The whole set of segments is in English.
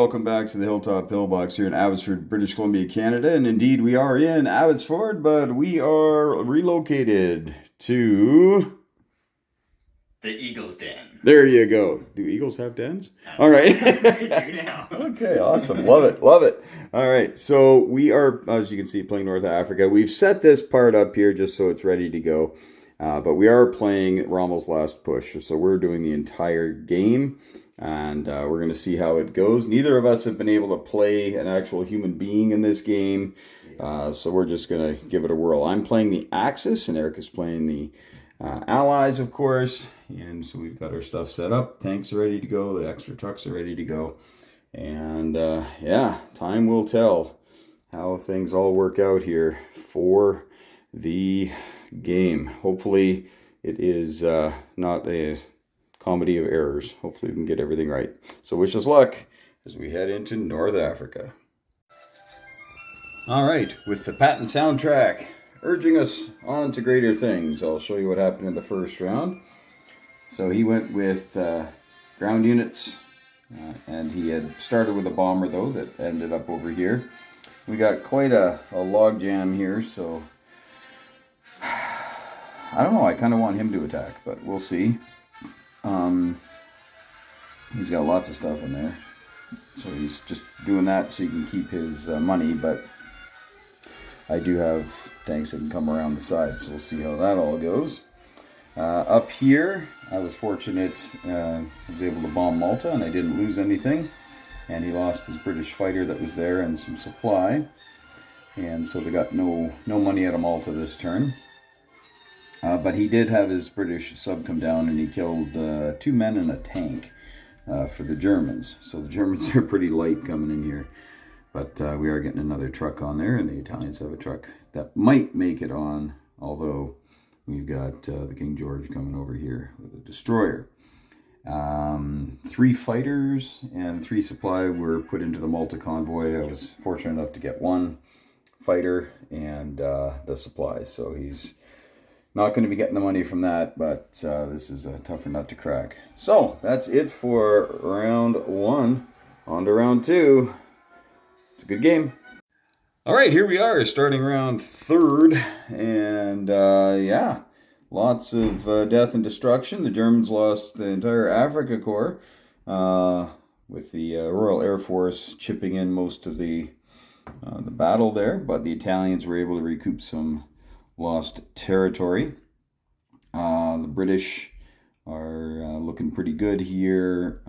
welcome back to the Hilltop Pillbox here in Abbotsford, British Columbia, Canada. And indeed, we are in Abbotsford, but we are relocated to... the Eagle's Den. There you go. Do eagles have dens? All right. They do now. Okay, awesome. Love it. Love it. All right. So we are, as you can see, playing North Africa. We've set this part up here just so it's ready to go. But we are playing Rommel's Last Push. So we're doing the entire game. And we're going to see how it goes. Neither of us have been able to play an actual human being in this game. So we're just going to give it a whirl. I'm playing the Axis, and Eric is playing the Allies, of course. And so we've got our stuff set up. Tanks are ready to go. The extra trucks are ready to go. And yeah, time will tell how things all work out here for the game. Hopefully it is not a comedy of errors. Hopefully we can get everything right. So wish us luck as we head into North Africa. All right, with the patent soundtrack urging us on to greater things, I'll show you what happened in the first round. So he went with ground units, and he had started with a bomber though that ended up over here. We got quite a log jam here, so I don't know, I kind of want him to attack, but we'll see. He's got lots of stuff in there, so he's just doing that so he can keep his money, but I do have tanks that can come around the side, so we'll see how that all goes. Up here, I was fortunate, I was able to bomb Malta and I didn't lose anything, and he lost his British fighter that was there and some supply, and so they got no money out of Malta this turn. But he did have his British sub come down and he killed 2 men and a tank for the Germans. So the Germans are pretty light coming in here. But we are getting another truck on there, and the Italians have a truck that might make it on, although we've got the King George coming over here with a destroyer. 3 fighters and 3 supply were put into the Malta convoy. I was fortunate enough to get 1 fighter and the supply, so he's not going to be getting the money from that, but this is a tougher nut to crack. So that's it for round 1. On to round 2. It's a good game. All right, here we are starting round 3rd, and yeah, lots of death and destruction. The Germans lost the entire Africa Corps, with the Royal Air Force chipping in most of the battle there, but the Italians were able to recoup some lost territory. The British are looking pretty good here.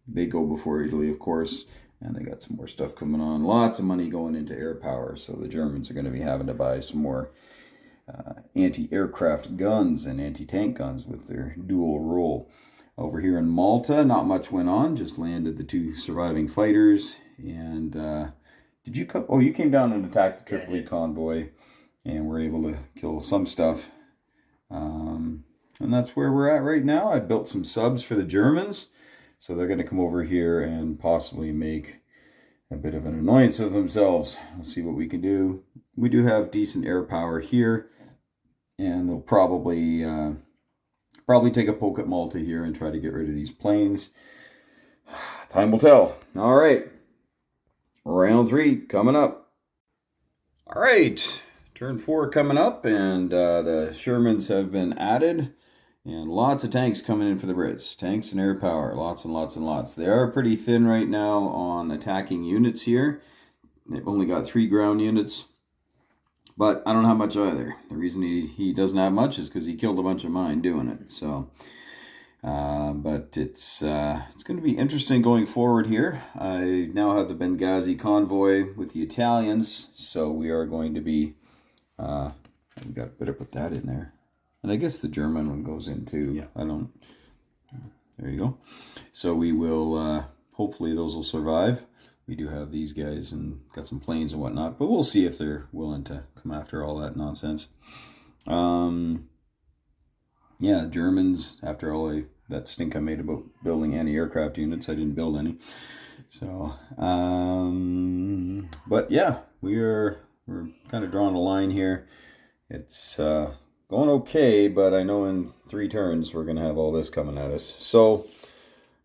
They go before Italy, of course, and they got some more stuff coming on. Lots of money going into air power, so the Germans are going to be having to buy some more anti-aircraft guns and anti-tank guns with their dual role. Over here in Malta, not much went on. Just landed the 2 surviving fighters. And did you come? Oh, you came down and attacked the Tripoli convoy, and we're able to kill some stuff. And that's where we're at right now. I built some subs for the Germans, so they're going to come over here and possibly make a bit of an annoyance of themselves. We'll see what we can do. We do have decent air power here, and they'll probably take a poke at Malta here and try to get rid of these planes. Time will tell. All right, round 3 coming up. All right. Turn 4 coming up, and the Shermans have been added, and lots of tanks coming in for the Brits. Tanks and air power, lots and lots and lots. They are pretty thin right now on attacking units here. They've only got 3 ground units, but I don't have much either. The reason he doesn't have much is because he killed a bunch of mine doing it. So, but it's going to be interesting going forward here. I now have the Benghazi convoy with the Italians, so we are going to be... we got better put that in there, and I guess the German one goes in too. Yeah. There you go. So we will hopefully those will survive. We do have these guys and got some planes and whatnot, but we'll see if they're willing to come after all that nonsense. Yeah, Germans, after all that stink I made about building anti-aircraft units, I didn't build any. So but yeah, we're kind of drawing a line here. It's going okay, but I know in 3 turns we're going to have all this coming at us. So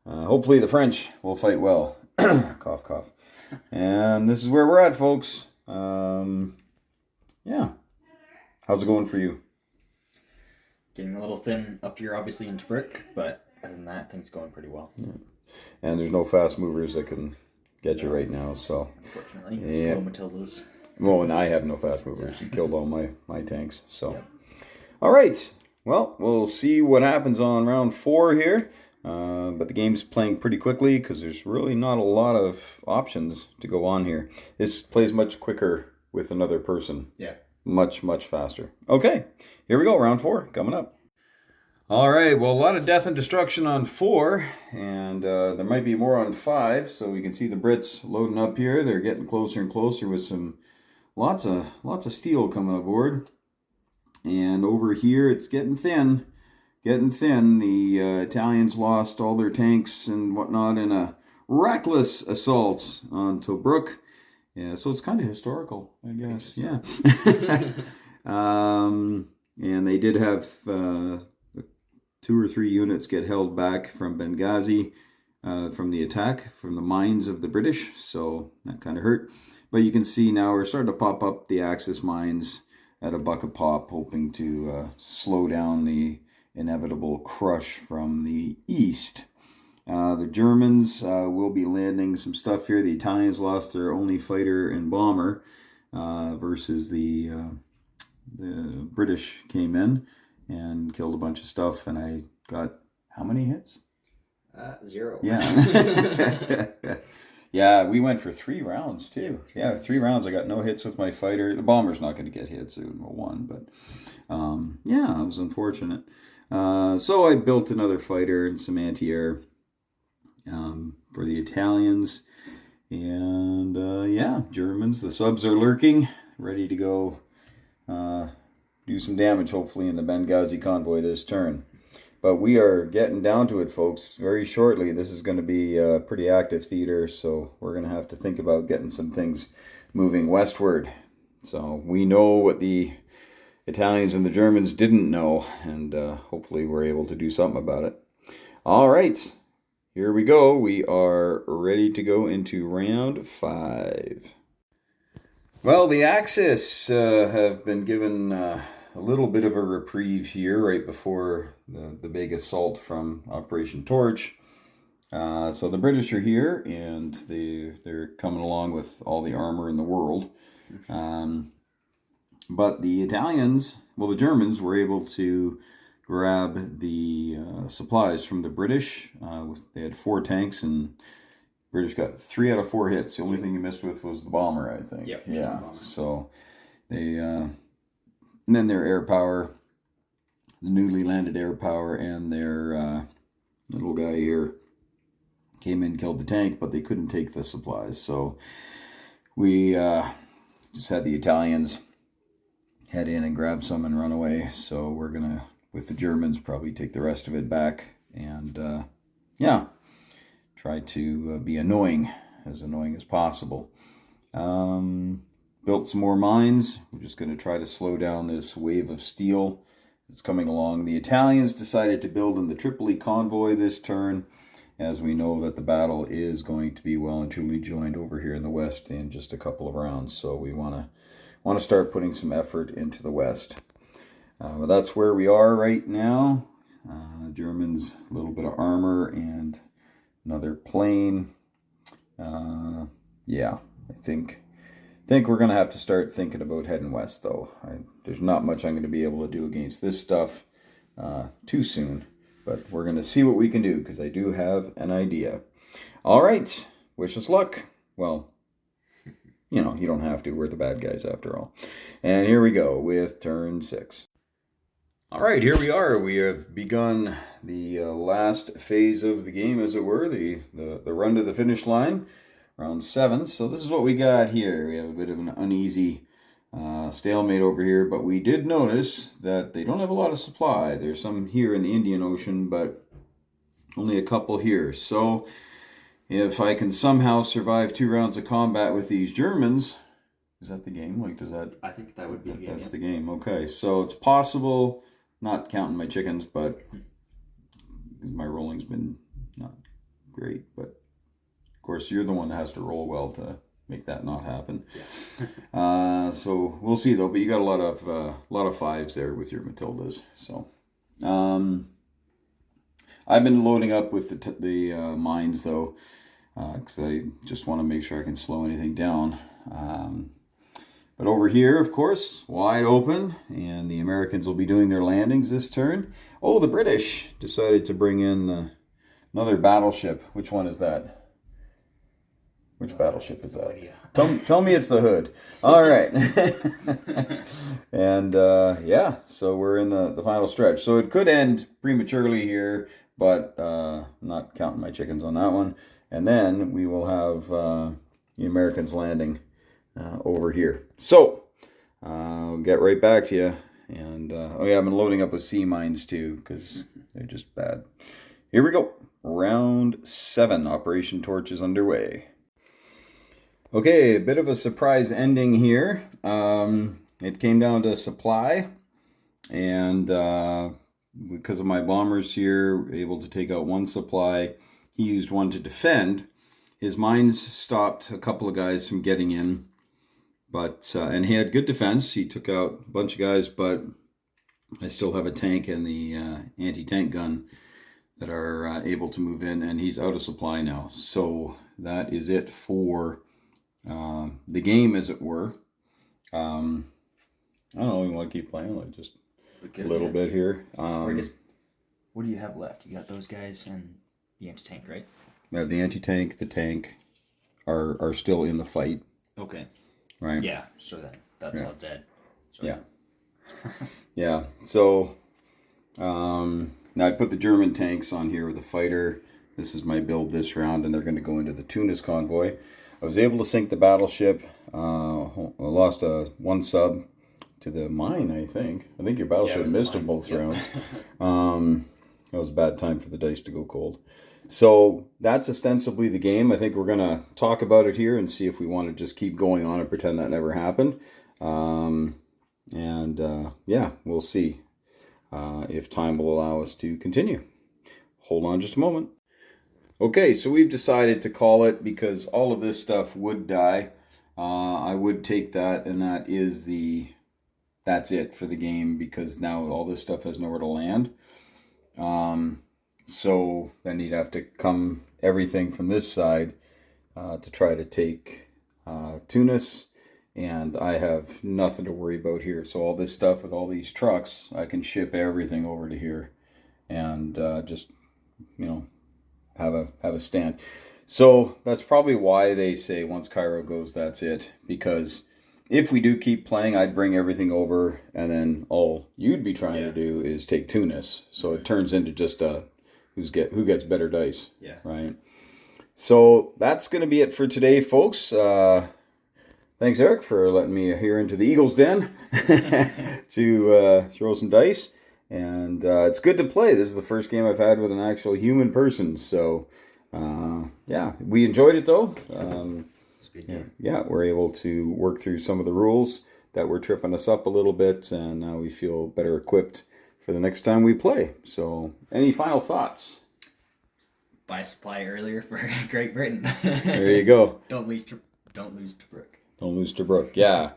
hopefully the French will fight well Cough, cough. And this is where we're at, folks. Yeah. How's it going for you? Getting a little thin up here, obviously, into brick, but other than that, things going pretty well. Yeah. And there's no fast movers that can get you right now, so. Unfortunately, it's slow Matildas. Well, and I have no fast movers. You killed all my tanks, so. Yep. All right. Well, we'll see what happens on round 4 here. But the game's playing pretty quickly because there's really not a lot of options to go on here. This plays much quicker with another person. Yeah. Much, much faster. Okay, here we go. Round 4 coming up. All right, well, a lot of death and destruction on 4, and there might be more on 5. So we can see the Brits loading up here. They're getting closer and closer with some lots of steel coming aboard. And over here, it's getting thin. The Italians lost all their tanks and whatnot in a reckless assault on Tobruk. Yeah, so it's kind of historical, I guess. Yeah. And they did have 2 or 3 units get held back from Benghazi from the attack, from the mines of the British. So that kind of hurt. But you can see now we're starting to pop up the Axis mines at a buck a pop, hoping to slow down the inevitable crush from the east. The Germans will be landing some stuff here. The Italians lost their only fighter and bomber versus the British came in and killed a bunch of stuff. And I got how many hits? 0. Yeah. Yeah, we went for 3 rounds too. Yeah, 3 rounds. I got no hits with my fighter. The bomber's not going to get hits. It was 1, but yeah, it was unfortunate. So I built another fighter and some anti-air for the Italians. And yeah, Germans, the subs are lurking, ready to go do some damage, hopefully, in the Benghazi convoy this turn. But we are getting down to it, folks. Very shortly, this is going to be a pretty active theater, so we're going to have to think about getting some things moving westward. So we know what the Italians and the Germans didn't know, and hopefully we're able to do something about it. All right, here we go. We are ready to go into round 5. Well, the Axis have been given a little bit of a reprieve here right before the big assault from Operation Torch. So the British are here, and they're coming along with all the armor in the world. But the Italians, well, the Germans were able to grab the supplies from the British. They had 4 tanks, and British got 3 out of 4 hits. The only thing you missed with was the bomber, I think. Yep, yeah. just the bomber. So they, and then their air power, the newly landed air power, and their little guy here came in, killed the tank, but they couldn't take the supplies. So we just had the Italians head in and grab some and run away. So we're gonna, with the Germans, probably take the rest of it back and yeah, try to be as annoying as possible. Built some more mines. We're just going to try to slow down this wave of steel that's coming along. The Italians decided to build in the Tripoli convoy this turn, as we know that the battle is going to be well and truly joined over here in the west in just a couple of rounds. So we want to start putting some effort into the west. But that's where we are right now. Germans, a little bit of armor and another plane. Yeah, I think we're going to have to start thinking about heading west, though. There's not much I'm going to be able to do against this stuff too soon. But we're going to see what we can do, because I do have an idea. All right. Wish us luck. Well, you know, you don't have to. We're the bad guys after all. And here we go with turn 6. All right, here we are. We have begun the last phase of the game, as it were, the run to the finish line, round 7. So this is what we got here. We have a bit of an uneasy stalemate over here, but we did notice that they don't have a lot of supply. There's some here in the Indian Ocean, but only a couple here. So if I can somehow survive 2 rounds of combat with these Germans, is that the game? Like, does that? I think that would be the game. That's the game. Okay, so it's possible. Not counting my chickens, but my rolling's been not great, but course, you're the one that has to roll well to make that not happen. Yeah. So we'll see though. But you got a lot of fives there with your Matildas. So I've been loading up with the mines though, because I just want to make sure I can slow anything down. But over here, of course, wide open, and the Americans will be doing their landings this turn. Oh, the British decided to bring in another battleship. Which one is that? Which battleship is that? Tell me it's the Hood. All right. And yeah, so we're in the final stretch. So it could end prematurely here, but I'm not counting my chickens on that one. And then we will have the Americans landing over here. So I'll get right back to you. And oh yeah, I've been loading up with sea mines too, because they're just bad. Here we go. Round 7. Operation Torch is underway. Okay, a bit of a surprise ending here. It came down to supply, and because of my bombers here, able to take out one supply. He used one to defend. His mines stopped a couple of guys from getting in, but and he had good defense. He took out a bunch of guys, but I still have a tank and the anti-tank gun that are able to move in, and he's out of supply now. So that is it for the game, as it were. I don't know, you want to keep playing like just a little bit here. What do you have left? You got those guys and the anti-tank, right? Yeah, the anti-tank, the tank are still in the fight. Okay. Right? Yeah, so that's all dead. So. Yeah. Yeah, so now I put the German tanks on here with a fighter. This is my build this round, and they're going to go into the Tunis convoy. I was able to sink the battleship. I lost one sub to the mine, I think. I think your battleship missed them both rounds. That was a bad time for the dice to go cold. So that's ostensibly the game. I think we're going to talk about it here and see if we want to just keep going on and pretend that never happened. Yeah, we'll see if time will allow us to continue. Hold on just a moment. Okay, so we've decided to call it because all of this stuff would die. I would take that, and that's it for the game, because now all this stuff has nowhere to land. So then you'd have to come everything from this side to try to take Tunis, and I have nothing to worry about here. So all this stuff with all these trucks, I can ship everything over to here and just, have a stand. So that's probably why they say once Cairo goes, that's it. Because if we do keep playing, I'd bring everything over, and then all you'd be trying to do is take Tunis. So it turns into just who gets better dice. Yeah. Right. So that's going to be it for today, folks. Thanks, Eric, for letting me here into the Eagles Den to throw some dice. And it's good to play. This is the first game I've had with an actual human person. So, yeah, we enjoyed it, though. It's a good game. Yeah, we're able to work through some of the rules that were tripping us up a little bit. And now we feel better equipped for the next time we play. So, any final thoughts? Buy supply earlier for Great Britain. There you go. Don't lose to Brooke. Don't lose to Brooke. Yeah.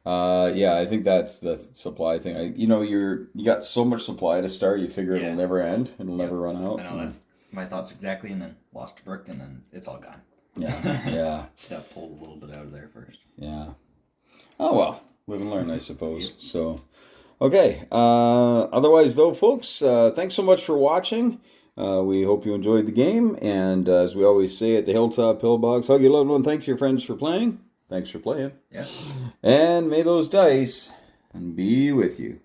Yeah, I think that's the supply thing. You got so much supply to start, you figure it'll never end, it'll never run out. I know, that's my thoughts exactly, and then lost to Brooke, and then it's all gone. Yeah, yeah. Got pulled a little bit out of there first. Yeah. Oh well, live and learn, I suppose. Yep. So, okay. Otherwise, though, folks, thanks so much for watching. We hope you enjoyed the game, and as we always say at the Hilltop Pillbox, hug your loved one. Thanks your friends for playing. Thanks for playing. Yeah. And may those dice be with you.